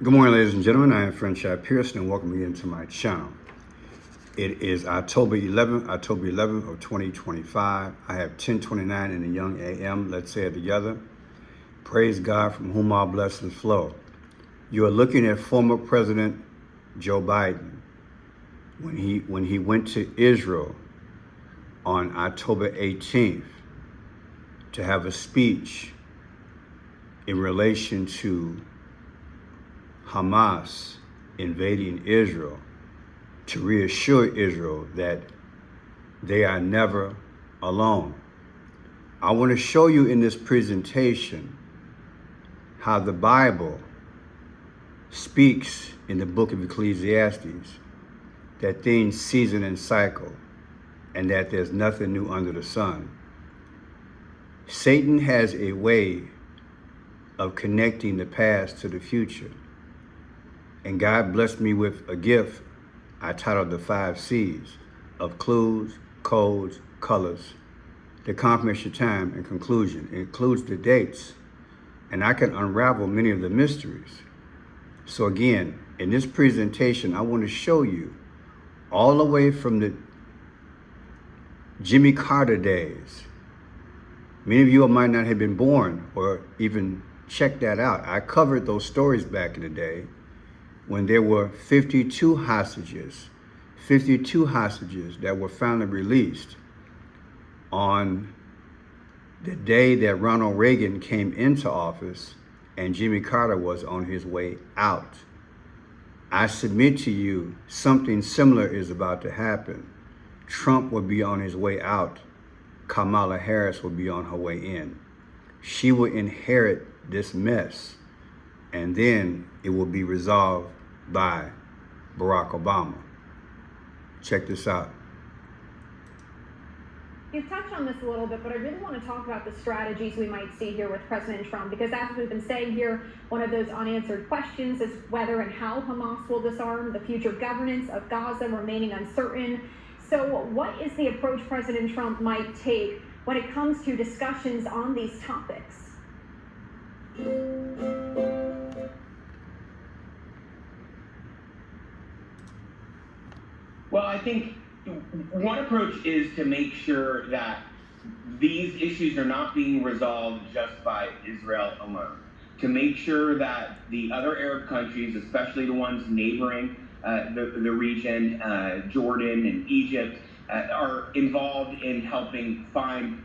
Good morning, ladies and gentlemen. I am Franchise Pearson, and welcome again to my channel. It is October 11th of 2025. I have 10:29 in the young AM. Let's say it together. Praise God, from whom all blessings flow. You are looking at former President Joe Biden when he went to Israel on October 18th to have a speech in relation to Hamas invading Israel, to reassure Israel that they are never alone. I want to show you in this presentation how the Bible speaks in the book of Ecclesiastes that things season and cycle, and that there's nothing new under the sun. Satan has a way of connecting the past to the future. And God blessed me with a gift I titled the 5 C's of clues, codes, colors, the confirmation time, and conclusion. It includes the dates, and I can unravel many of the mysteries. So again, in this presentation, I want to show you all the way from the Jimmy Carter days. Many of you might not have been born or even checked that out. I covered those stories back in the day when there were 52 hostages that were finally released on the day that Ronald Reagan came into office and Jimmy Carter was on his way out. I submit to you, something similar is about to happen. Trump will be on his way out. Kamala Harris will be on her way in. She will inherit this mess, and then it will be resolved by Barack Obama. Check this out. You've touched on this a little bit, but I really want to talk about the strategies we might see here with President Trump, because as we've been saying here, one of those unanswered questions is whether and how Hamas will disarm, the future governance of Gaza remaining uncertain. So what is the approach President Trump might take when it comes to discussions on these topics? Well, I think one approach is to make sure that these issues are not being resolved just by Israel alone. To make sure that the other Arab countries, especially the ones neighboring the region, Jordan and Egypt, are involved in helping find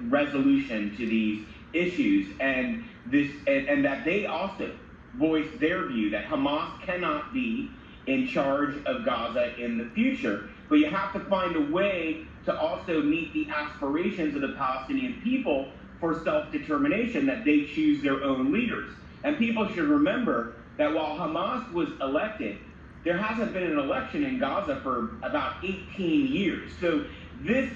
resolution to these issues, and that they also voice their view that Hamas cannot be in charge of Gaza in the future. But you have to find a way to also meet the aspirations of the Palestinian people for self-determination, that they choose their own leaders. And people should remember that while Hamas was elected, there hasn't been an election in Gaza for about 18 years. So this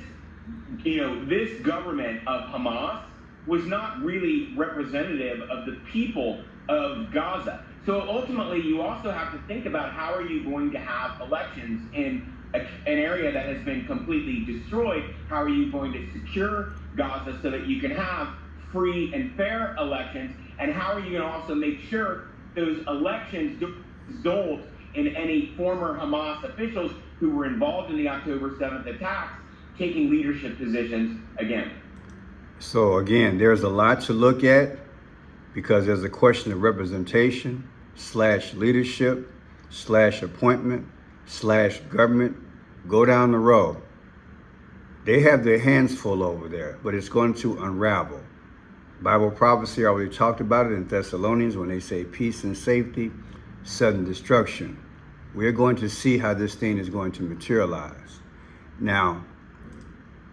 government of Hamas was not really representative of the people of Gaza. So ultimately, you also have to think about how are you going to have elections in an area that has been completely destroyed. How are you going to secure Gaza so that you can have free and fair elections? And how are you going to also make sure those elections don't result in any former Hamas officials who were involved in the October 7th attacks taking leadership positions again? So again, there's a lot to look at, because there's a question of representation / leadership / appointment / government. Go down the road. They have their hands full over there, but it's going to unravel. Bible prophecy already talked about it in Thessalonians when they say peace and safety, sudden destruction. We're going to see how this thing is going to materialize. Now,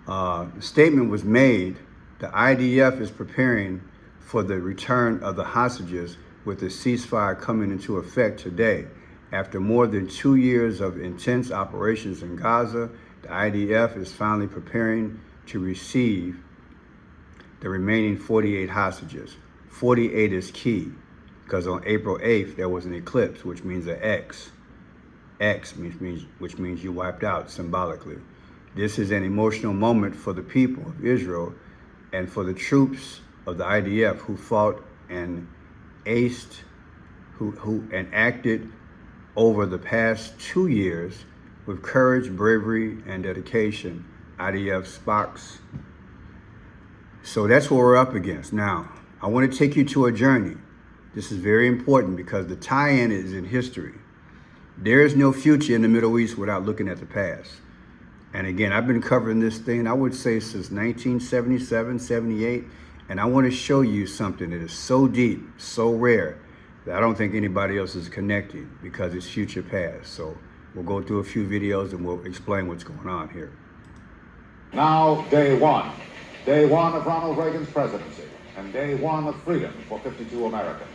the statement was made, the IDF is preparing for the return of the hostages, with the ceasefire coming into effect today. After more than 2 years of intense operations in Gaza, the IDF is finally preparing to receive the remaining 48 hostages. 48 is key, because on April 8th, there was an eclipse, which means an X. Which means you wiped out symbolically. This is an emotional moment for the people of Israel and for the troops of the IDF who fought and aced, who acted over the past 2 years with courage, bravery, and dedication. IDF Spox. So that's what we're up against. Now, I want to take you to a journey. This is very important because the tie-in is in history. There is no future in the Middle East without looking at the past. And again, I've been covering this thing, I would say, since 1977, 78. And I want to show you something that is so deep, so rare, that I don't think anybody else is connecting because it's future past. So we'll go through a few videos and we'll explain what's going on here. Now, day one of Ronald Reagan's presidency, and day one of freedom for 52 Americans.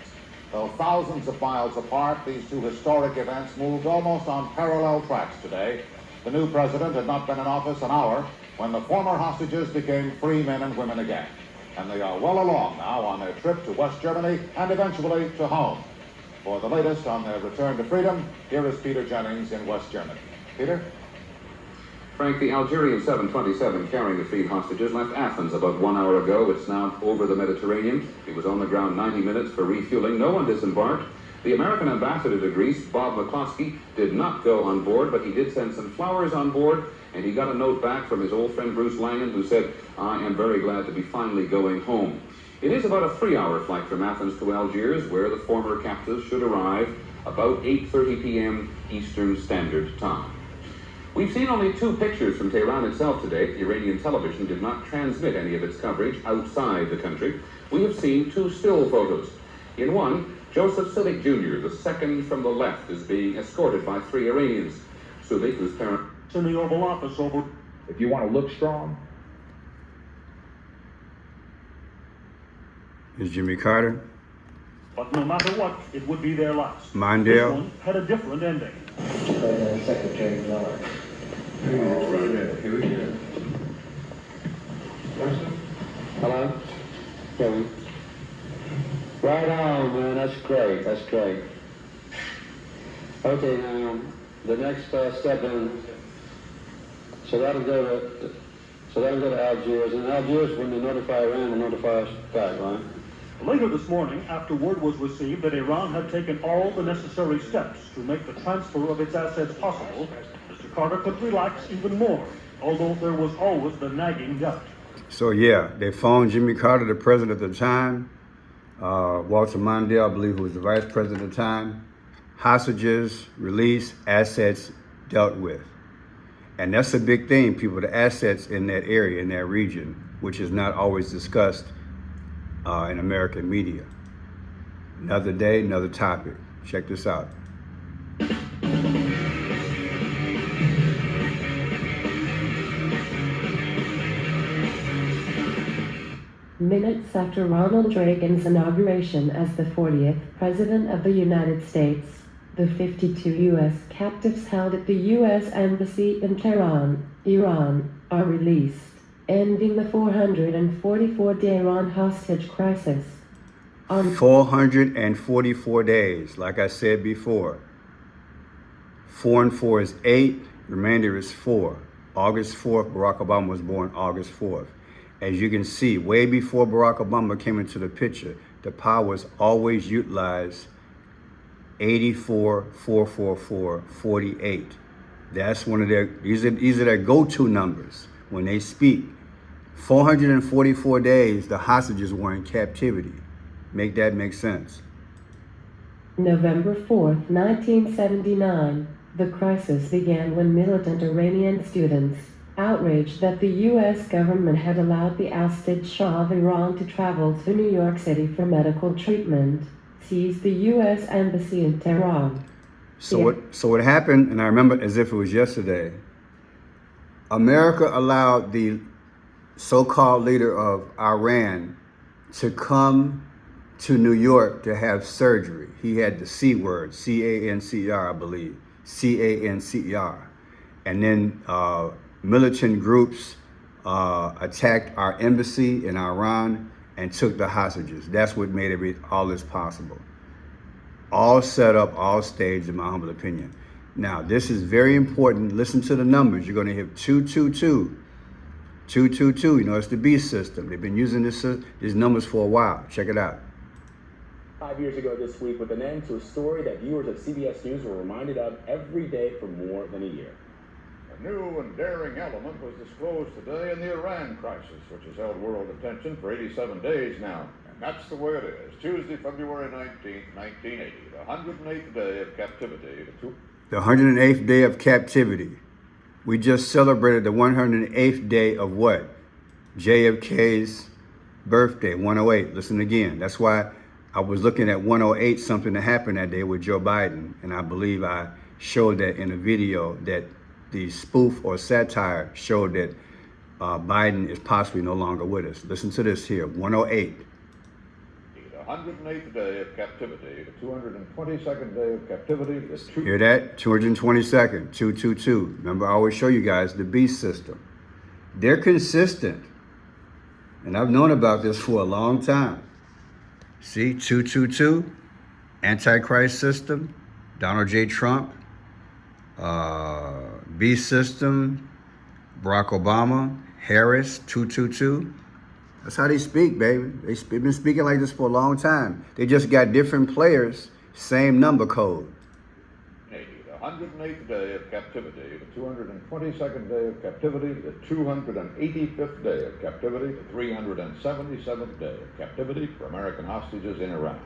Though thousands of miles apart, these two historic events moved almost on parallel tracks today. The new president had not been in office an hour when the former hostages became free men and women again. And they are well along now on their trip to West Germany and eventually to home. For the latest on their return to freedom, here is Peter Jennings in West Germany. Peter? Frank, the Algerian 727 carrying the freed hostages left Athens about 1 hour ago. It's now over the Mediterranean. It was on the ground 90 minutes for refueling. No one disembarked. The American ambassador to Greece, Bob McCloskey, did not go on board, but he did send some flowers on board, and he got a note back from his old friend Bruce Langan, who said, "I am very glad to be finally going home." It is about a 3-hour flight from Athens to Algiers, where the former captives should arrive about 8:30 p.m. Eastern Standard Time. We've seen only 2 pictures from Tehran itself today. Iranian television did not transmit any of its coverage outside the country. We have seen 2 still photos. In one, Joseph Sulik Jr., the second from the left, is being escorted by 3 Iranians. Sulik, whose parents in the Oval Office over. If you want to look strong. Is Jimmy Carter. But no matter what, it would be their last. Mondale. This one had a different ending. Secretary Miller. Here we go. Hello? Kevin. Right on, man. That's great. That's great. Okay, now the next step in. So that'll go to Algiers, and Algiers, when they notify Iran, will notify us back, right? Later this morning, after word was received that Iran had taken all the necessary steps to make the transfer of its assets possible, Mr. Carter could relax even more, although there was always the nagging doubt. So yeah, they phoned Jimmy Carter, the president at the time, Walter Mondale, I believe, who was the vice president at the time. Hostages, release, assets dealt with. And that's a big thing, people, the assets in that area, in that region, which is not always discussed in American media. Another day, another topic. Check this out. Minutes after Ronald Reagan's inauguration as the 40th President of the United States, the 52 U.S. captives held at the U.S. Embassy in Tehran, Iran, are released, ending the 444-day Iran hostage crisis. On 444 days, like I said before. 4 and 4 is 8, remainder is 4. August 4th, Barack Obama was born August 4th. As you can see, way before Barack Obama came into the picture, the power was always utilized 84, 444, 48. That's one of their, these are their go-to numbers when they speak. 444 days, the hostages were in captivity. Make that make sense. November 4th, 1979, the crisis began when militant Iranian students, outraged that the U.S. government had allowed the ousted Shah of Iran to travel to New York City for medical treatment, seized the U.S. Embassy in Tehran. So what happened, and I remember as if it was yesterday, America allowed the so-called leader of Iran to come to New York to have surgery. He had the C word, C-A-N-C-E-R, I believe, C-A-N-C-E-R. And then militant groups attacked our embassy in Iran and took the hostages. That's what made all this possible. All set up, all staged, in my humble opinion. Now, this is very important. Listen to the numbers. You're going to hear 222. 222, you know, it's the B system. They've been using these numbers for a while. Check it out. 5 years ago this week with an end to a story that viewers of CBS News were reminded of every day for more than a year. A new and daring element was disclosed today in the Iran crisis, which has held world attention for 87 days now. And that's the way it is. Tuesday, February 19th, 1980, the 108th day of captivity. The 108th day of captivity. We just celebrated the 108th day of what? JFK's birthday, 108. Listen again. That's why I was looking at 108, something that happened that day with Joe Biden. And I believe I showed that in a video that the spoof or satire showed that Biden is possibly no longer with us. Listen to this here, 108. The 108th day of captivity, the 222nd day of captivity. Hear that? 222nd, 222. Remember, I always show you guys the beast system. They're consistent. And I've known about this for a long time. See, 222, Antichrist system, Donald J. Trump, beast system, Barack Obama, Harris, 222. That's how they speak, baby. They've been speaking like this for a long time. They just got different players, same number code. The 108th day of captivity, the 222nd day of captivity, the 285th day of captivity, the 377th day of captivity for American hostages in Iran.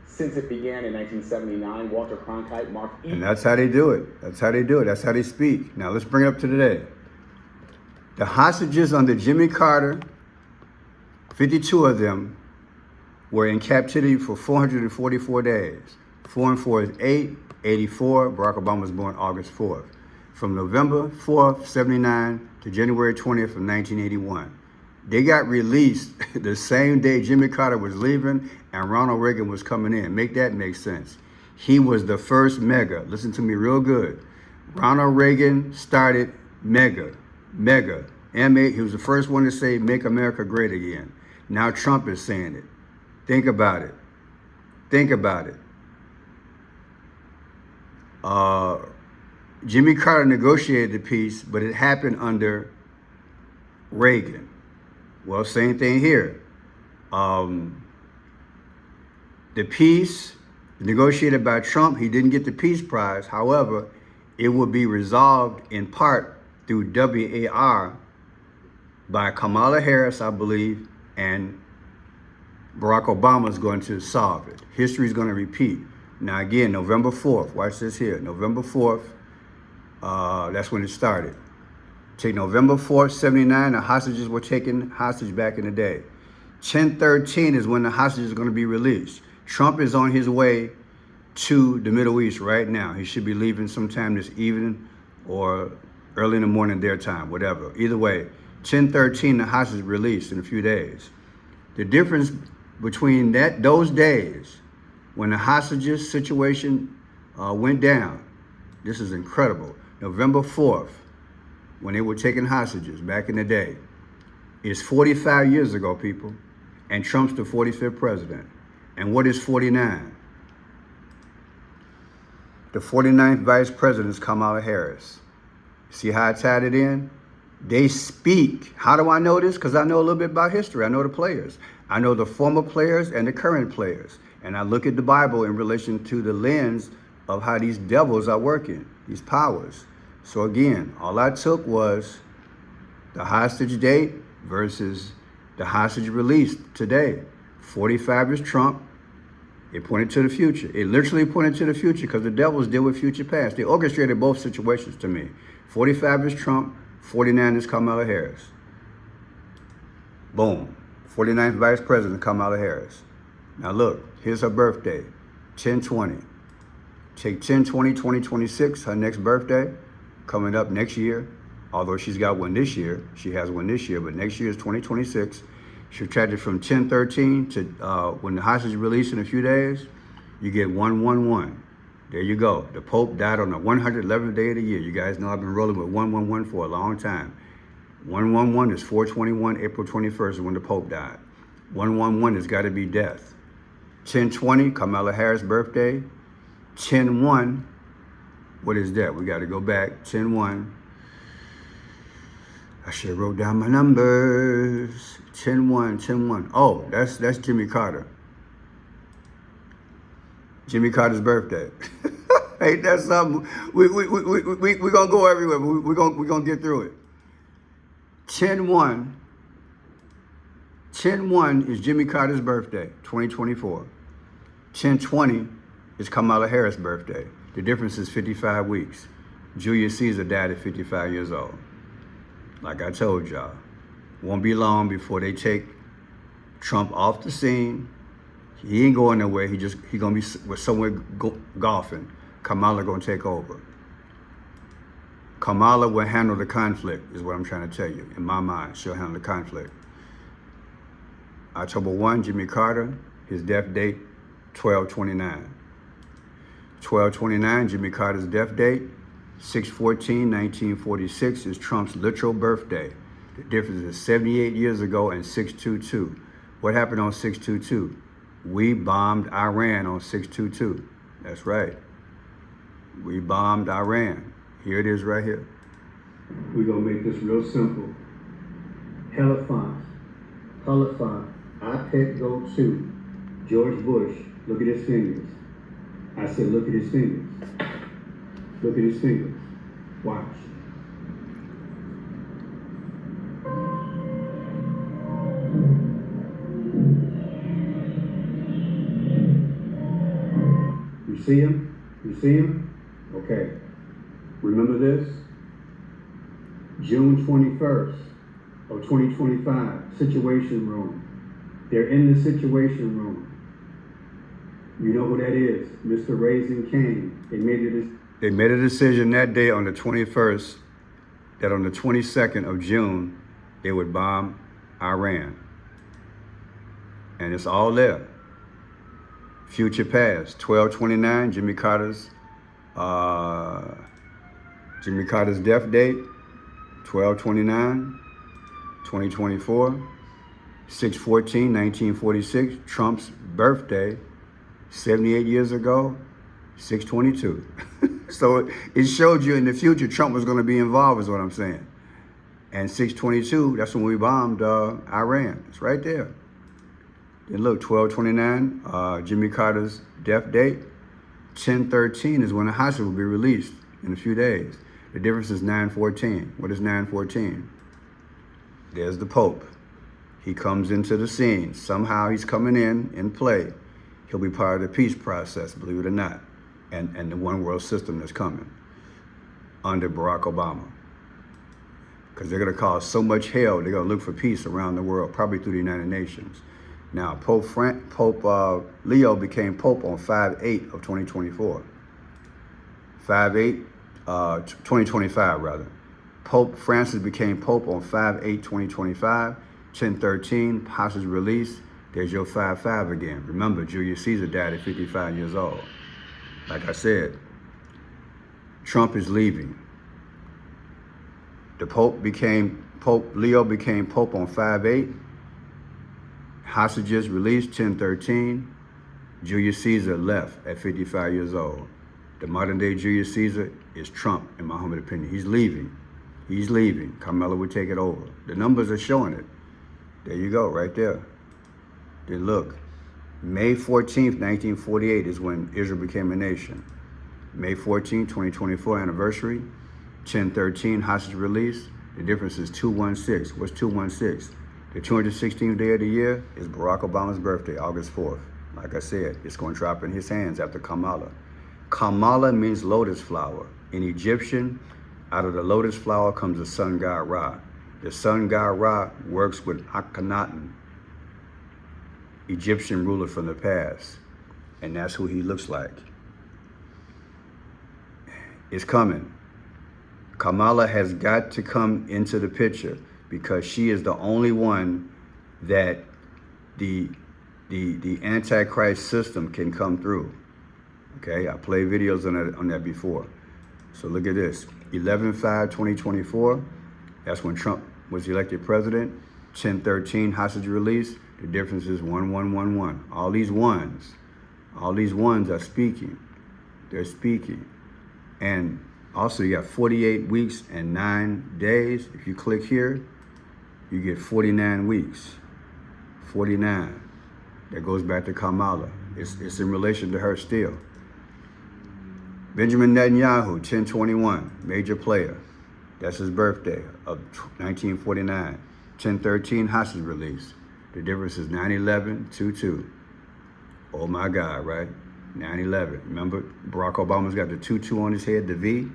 Since it began in 1979, Walter Cronkite marked... And that's how they do it. That's how they do it. That's how they speak. Now let's bring it up to today. The hostages under Jimmy Carter, 52 of them were in captivity for 444 days. 4 and 4 is 8, 84. Barack Obama was born August 4th. From November 4th, 79 to January 20th of 1981. They got released the same day Jimmy Carter was leaving and Ronald Reagan was coming in. Make that make sense. He was the first mega. Listen to me real good. Ronald Reagan started mega. M8. He was the first one to say, make America great again. Now Trump is saying it. Think about it. Think about it. Jimmy Carter negotiated the peace, but it happened under Reagan. Well, same thing here. The peace negotiated by Trump, he didn't get the Peace Prize. However, it will be resolved in part through WAR by Kamala Harris, I believe, and Barack Obama is going to solve it. History is going to repeat. Now again, November 4th, watch this here. November 4th, that's when it started. Take November 4th, 79, the hostages were taken hostage back in the day. 10/13 is when the hostages are going to be released. Trump is on his way to the Middle East right now. He should be leaving sometime this evening or early in the morning their time, whatever. Either way, 10/13, the hostages released in a few days. The difference between those days when the hostages situation went down, this is incredible. November 4th, when they were taking hostages back in the day, is 45 years ago, people, and Trump's the 45th president. And what is 49? The 49th vice president is Kamala Harris. See how I tied it in? They speak. How do I know this? Because I know a little bit about history. I know the players. I know the former players and the current players. And I look at the Bible in relation to the lens of how these devils are working, these powers. So again, all I took was the hostage date versus the hostage release today. 45 is Trump. It pointed to the future. It literally pointed to the future because the devils deal with future past. They orchestrated both situations to me. 45 is Trump, 49 is Kamala Harris. Boom. 49th Vice President Kamala Harris. Now look, here's her birthday, 10/20. Take 10/20/2026, her next birthday, coming up next year. Although she's got one this year, she has one this year, but next year is 2026. She subtracted from 10/13 to when the hostage is released in a few days, you get 111. There you go. The Pope died on the 111th day of the year. You guys know I've been rolling with 111 for a long time. 111 is 4/21, April 21st is when the Pope died. 111 has got to be death. 10/20, Kamala Harris' birthday. 10/1, what is that? We got to go back. 10/1. I should have wrote down my numbers. 10/1, 10/1. Oh, that's Jimmy Carter. Jimmy Carter's birthday. Ain't that something? We gonna go everywhere, but we gonna get through it. 10/1 is Jimmy Carter's birthday, 2024. 10/20 is Kamala Harris' birthday. The difference is 55 weeks. Julius Caesar died at 55 years old. Like I told y'all, won't be long before they take Trump off the scene. He ain't going nowhere. He gonna be somewhere golfing. Kamala gonna take over. Kamala will handle the conflict, is what I'm trying to tell you. In my mind, she'll handle the conflict. October 1, Jimmy Carter, his death date, 12/29. 12/29, Jimmy Carter's death date. 6/14/1946 is Trump's literal birthday. The difference is 78 years ago and 6/22. What happened on 6/22? We bombed Iran on 6/22. That's right. We bombed Iran. Here it is right here. We're going to make this real simple. Halifax, iPad Go 2, George Bush, look at his fingers. I said, look at his fingers. Look at his fingers. Watch. You see him? You see him? Okay. Remember this? June 21st of 2025, Situation Room. They're in the Situation Room. You know who that is? Mr. Raising Cane. They made a decision that day on the 21st that on the 22nd of June, they would bomb Iran. And it's all there. Future past, 12/29, Jimmy Carter's death date, 12/29, 2024, 6/14/1946, Trump's birthday, 78 years ago, 6/22. So it showed you in the future Trump was going to be involved, is what I'm saying. And 6/22, that's when we bombed Iran. It's right there. Then look, 12/29, Jimmy Carter's death date. 10/13 is when the hostage will be released in a few days. The difference is 9/14. What is 9/14? There's the Pope. He comes into the scene. Somehow he's coming in play. He'll be part of the peace process, believe it or not, and the one world system that's coming under Barack Obama. Because they're going to cause so much hell, they're going to look for peace around the world, probably through the United Nations. Now, Pope Leo became Pope on 5/8 of 2024. 2025 rather. Pope Francis became Pope on 5/8/2025. 10/13, hostage release. There's your 5/5 again. Remember, Julius Caesar died at 55 years old. Like I said, Trump is leaving. The Pope Leo became Pope on 5/8. Hostages released 10/13. Julius Caesar left at 55 years old. The modern day Julius Caesar is Trump, in my humble opinion. He's leaving. He's leaving. Kamala would take it over. The numbers are showing it. There you go, right there. Then look, May 14th, 1948 is when Israel became a nation. May 14th, 2024 anniversary. 10/13, hostage release. The difference is 2/16. What's 2/16? The 216th day of the year is Barack Obama's birthday, August 4th. Like I said, it's going to drop in his hands after Kamala. Kamala means lotus flower. In Egyptian, out of the lotus flower comes the sun god Ra. The sun god Ra works with Akhenaten, Egyptian ruler from the past. And that's who he looks like. It's coming. Kamala has got to come into the picture because she is the only one that the Antichrist system can come through. Okay, I played videos on that before. So look at this, 11/5/2024, that's when Trump was elected president. 10/13, hostage release, the difference is 1111. All these ones are speaking. They're speaking. And also you got 48 weeks and 9 days. If you click here, you get 49 weeks. 49. That goes back to Kamala. It's in relation to her still. Benjamin Netanyahu, 1021, major player. That's his birthday of 1949. 1013, hostage release. The difference is 9/11-22. Oh my God, right? 9/11. Remember, Barack Obama's got the 22 on his head, the V,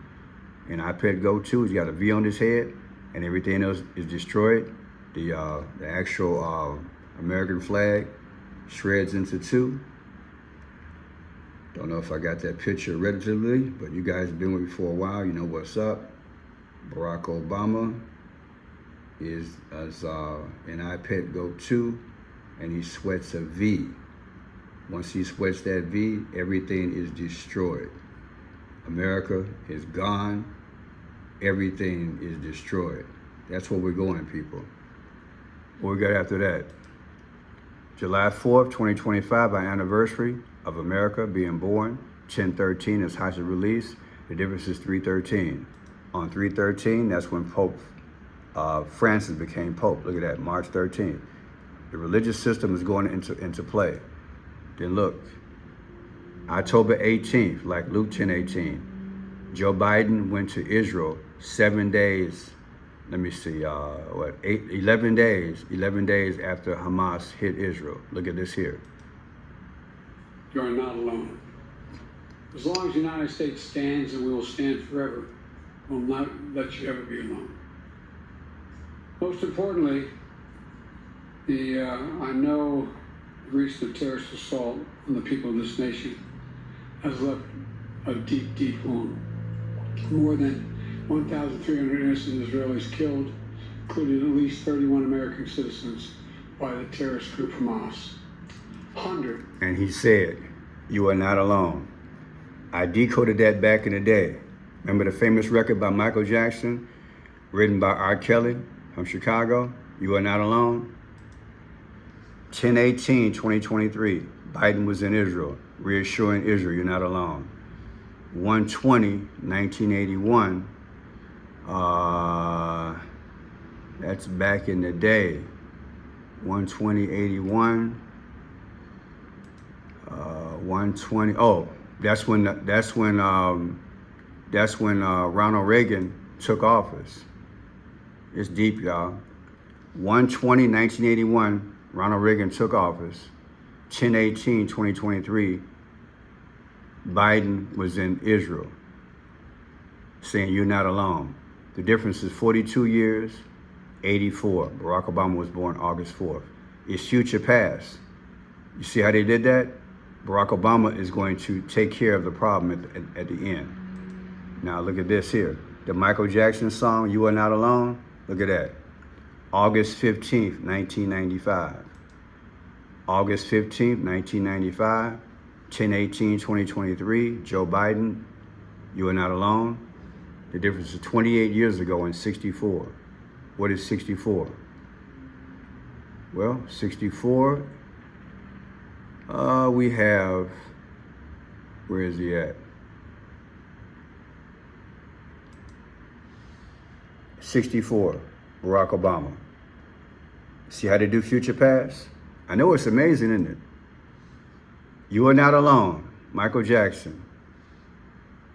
and iPad Go 2, he's got a V on his head, and everything else is destroyed. The actual American flag shreds into two. Don't know if I got that picture relatively, but you guys have been with me for a while. You know what's up. Barack Obama is an iPad Go 2, and he sweats a V. Once he sweats that V, everything is destroyed. America is gone. Everything is destroyed. That's where we're going, people. What we got after that? July 4th, 2025, our anniversary of America being born. 1013 is hostage release. The difference is 313. On 313, that's when Pope Francis became Pope. Look at that, March 13th. The religious system is going into play. Then look, October 18th, like Luke 10:18, Joe Biden went to Israel 7 days. Let me see, 11 days after Hamas hit Israel. Look at this here. You are not alone. As long as the United States stands, and we will stand forever, we will not let you ever be alone. Most importantly, I know the recent terrorist assault on the people of this nation has left a deep, deep wound. More than 1,300 innocent Israelis killed, including at least 31 American citizens by the terrorist group Hamas. And he said, "You are not alone." I decoded that back in the day. Remember the famous record by Michael Jackson, written by R. Kelly from Chicago? You are not alone. 10/18/2023, Biden was in Israel, reassuring Israel, you're not alone. 1/20/1981, that's back in the day. 1/20/81, 1/20. Oh, that's when Ronald Reagan took office. It's deep, y'all. 1/20/1981, Ronald Reagan took office. 10/18/2023, Biden was in Israel, saying you're not alone. The difference is 42 years, 84. Barack Obama was born August 4th. It's future past. You see how they did that? Barack Obama is going to take care of the problem at the end. Now look at this here. The Michael Jackson song, You Are Not Alone. Look at that. August 15th, 1995. August 15th, 1995. 10/18/2023, Joe Biden, You Are Not Alone. The difference is 28 years ago in 64. What is 64? Well, 64, we have, where is he at? 64, Barack Obama. See how they do future past? I know it's amazing, isn't it? You Are Not Alone, Michael Jackson.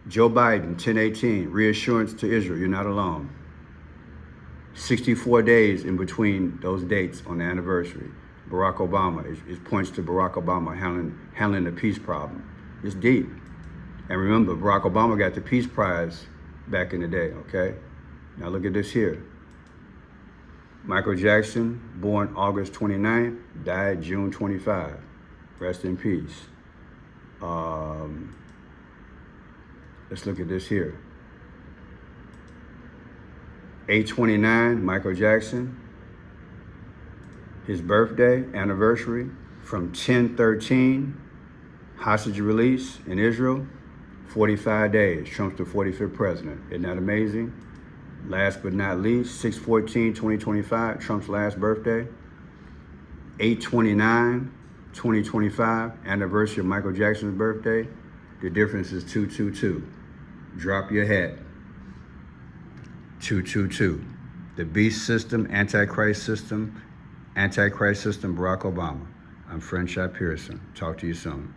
Joe Biden, 10/18, reassurance to Israel, you're not alone. 64 days in between those dates on the anniversary. Barack Obama, it points to Barack Obama handling the peace problem. It's deep. And remember, Barack Obama got the Peace Prize back in the day, okay? Now look at this here. Michael Jackson, born August 29th, died June 25. Rest in peace. Let's look at this here. 8/29, Michael Jackson. His birthday, anniversary, from 10/13, hostage release in Israel, 45 days. Trump's the 45th president. Isn't that amazing? Last but not least, 6/14/2025, Trump's last birthday. 8/29/2025, anniversary of Michael Jackson's birthday. The difference is 222. Drop your hat. 222. The beast system, Antichrist system, Barack Obama. I'm Franchai Pearson. Talk to you soon.